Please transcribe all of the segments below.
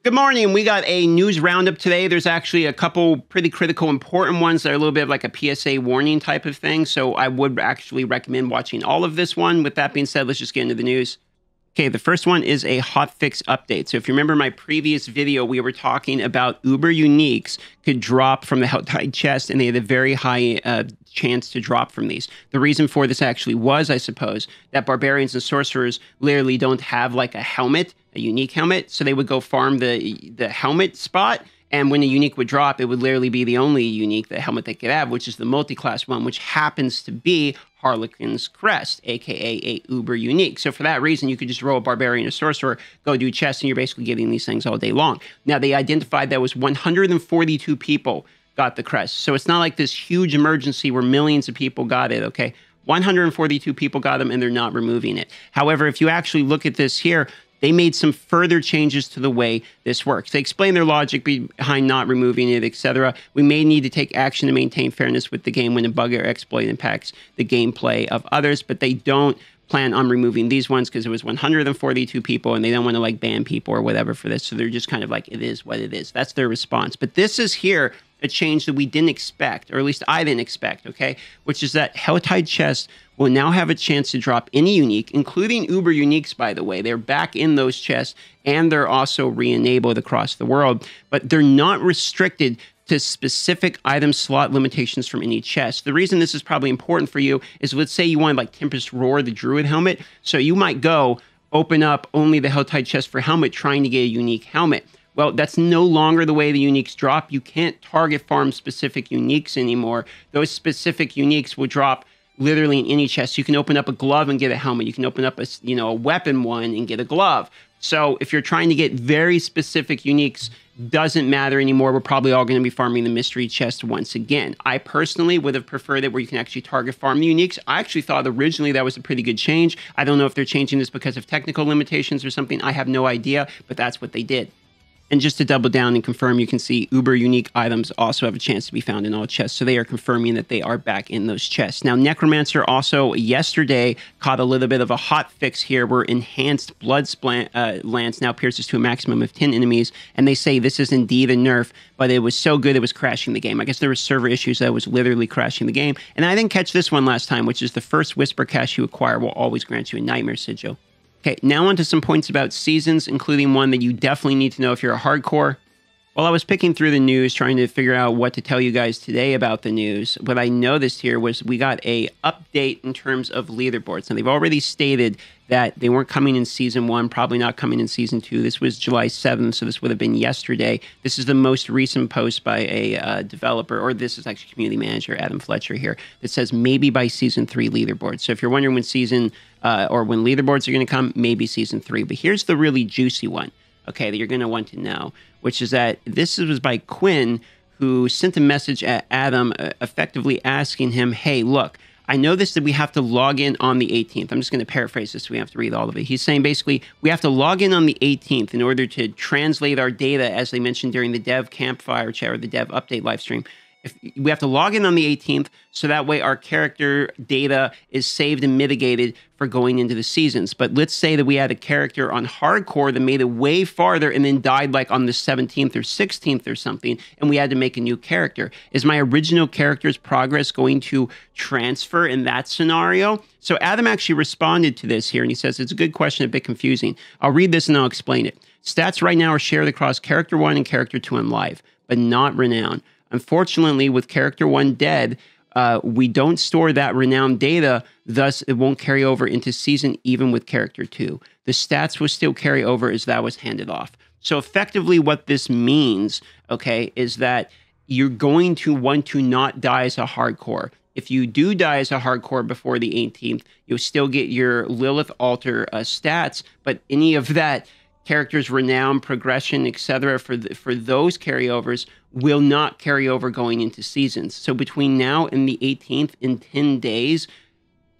Good morning. We got a news roundup today. There's actually a couple pretty critical, important ones that are a little bit of like a PSA warning type of thing. So I would actually recommend watching all of this one. With that being said, let's just get into the news. Okay, the first one is a hotfix update. So if you remember my previous video, we were talking about Uber Uniques could drop from the Helltide chest, and they had a very high chance to drop from these. The reason for this actually was, I suppose, that barbarians and sorcerers literally don't have like a helmet, a unique helmet, so they would go farm the helmet spot, and when a unique would drop, it would literally be the only unique, the helmet they could have, which is the multi-class one, which happens to be Harlequin's Crest, aka a Uber unique. So for that reason, you could just roll a barbarian or sorcerer, go do chests, and you're basically getting these things all day long. Now, they identified that was 142 people got the crest. So it's not like this huge emergency where millions of people got it, okay? 142 people got them, and they're not removing it. However, if you actually look at this here, they made some further changes to the way this works. They explain their logic behind not removing it, etc. We may need to take action to maintain fairness with the game when a bug or exploit impacts the gameplay of others, but they don't plan on removing these ones because it was 142 people and they don't want to like ban people or whatever for this. So they're just kind of like, it is what it is. That's their response. But this is here a change that we didn't expect, or at least I didn't expect, okay? Which is that Helltide chests will now have a chance to drop any unique, including Uber uniques, by the way. They're back in those chests, and they're also re-enabled across the world, but they're not restricted to specific item slot limitations from any chest. The reason this is probably important for you is, let's say you want like Tempest Roar, the Druid helmet, so you might go open up only the Helltide chest for helmet trying to get a unique helmet. Well, that's no longer the way the uniques drop. You can't target farm specific uniques anymore. Those specific uniques will drop literally in any chest. You can open up a glove and get a helmet. You can open up a weapon one and get a glove. So if you're trying to get very specific uniques, doesn't matter anymore. We're probably all going to be farming the mystery chest once again. I personally would have preferred it where you can actually target farm the uniques. I actually thought originally that was a pretty good change. I don't know if they're changing this because of technical limitations or something. I have no idea, but that's what they did. And just to double down and confirm, you can see Uber unique items also have a chance to be found in all chests. So they are confirming that they are back in those chests. Now, Necromancer also yesterday caught a little bit of a hot fix here where enhanced blood lance now pierces to a maximum of 10 enemies. And they say this is indeed a nerf, but it was so good it was crashing the game. I guess there were server issues that was literally crashing the game. And I didn't catch this one last time, which is the first Whisper cache you acquire will always grant you a Nightmare Sigil. Okay, now on to some points about seasons, including one that you definitely need to know if you're a hardcore. While I was picking through the news, trying to figure out what to tell you guys today about the news, what I noticed here was we got a update in terms of leaderboards. Now, they've already stated that they weren't coming in Season 1, probably not coming in Season 2. This was July 7th, so this would have been yesterday. This is the most recent post by a developer, or this is actually community manager Adam Fletcher here, that says maybe by Season 3 leaderboards. So if you're wondering when when leaderboards are going to come, maybe Season 3. But here's the really juicy one, okay, that you're going to want to know, which is that this was by Quinn, who sent a message at Adam effectively asking him, hey, look, I know this that we have to log in on the 18th. I'm just going to paraphrase this so we have to read all of it. He's saying basically we have to log in on the 18th in order to translate our data, as they mentioned during the dev campfire chat or the dev update live stream. We have to log in on the 18th so that way our character data is saved and mitigated for going into the seasons. But let's say that we had a character on hardcore that made it way farther and then died like on the 17th or 16th or something, and we had to make a new character. Is my original character's progress going to transfer in that scenario? So Adam actually responded to this here, and he says, it's a good question, a bit confusing. I'll read this and I'll explain it. Stats right now are shared across Character 1 and Character 2 on Live, but not Renown. Unfortunately, with Character 1 dead, we don't store that renowned data, thus it won't carry over into Season even with Character 2. The stats will still carry over as that was handed off. So effectively what this means, okay, is that you're going to want to not die as a hardcore. If you do die as a hardcore before the 18th, you'll still get your Lilith Altar stats, but any of that character's renown, progression, etc. for those carryovers will not carry over going into seasons. So between now and the 18th, in 10 days,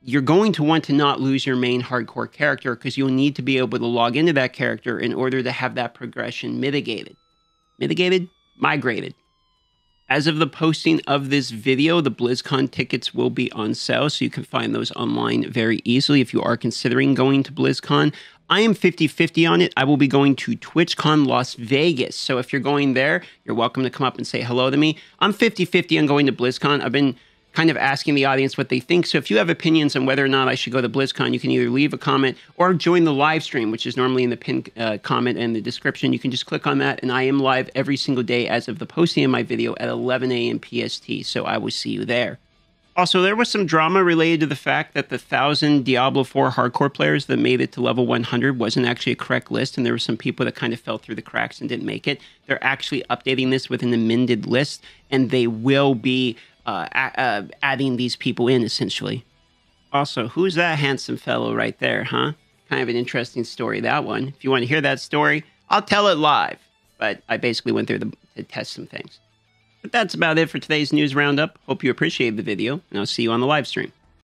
you're going to want to not lose your main hardcore character because you'll need to be able to log into that character in order to have that progression mitigated. Mitigated? Migrated. As of the posting of this video, the BlizzCon tickets will be on sale, so you can find those online very easily if you are considering going to BlizzCon. I am 50-50 on it. I will be going to TwitchCon Las Vegas. So if you're going there, you're welcome to come up and say hello to me. I'm 50-50 on going to BlizzCon. I've been kind of asking the audience what they think. So if you have opinions on whether or not I should go to BlizzCon, you can either leave a comment or join the live stream, which is normally in the pinned comment and the description. You can just click on that, and I am live every single day as of the posting of my video at 11 a.m. PST, so I will see you there. Also, there was some drama related to the fact that the 1,000 Diablo 4 hardcore players that made it to level 100 wasn't actually a correct list, and there were some people that kind of fell through the cracks and didn't make it. They're actually updating this with an amended list, and they will be adding these people in, essentially. Also, who's that handsome fellow right there, huh? Kind of an interesting story, that one. If you want to hear that story, I'll tell it live. But I basically went there to test some things. But that's about it for today's news roundup. Hope you appreciated the video, and I'll see you on the live stream.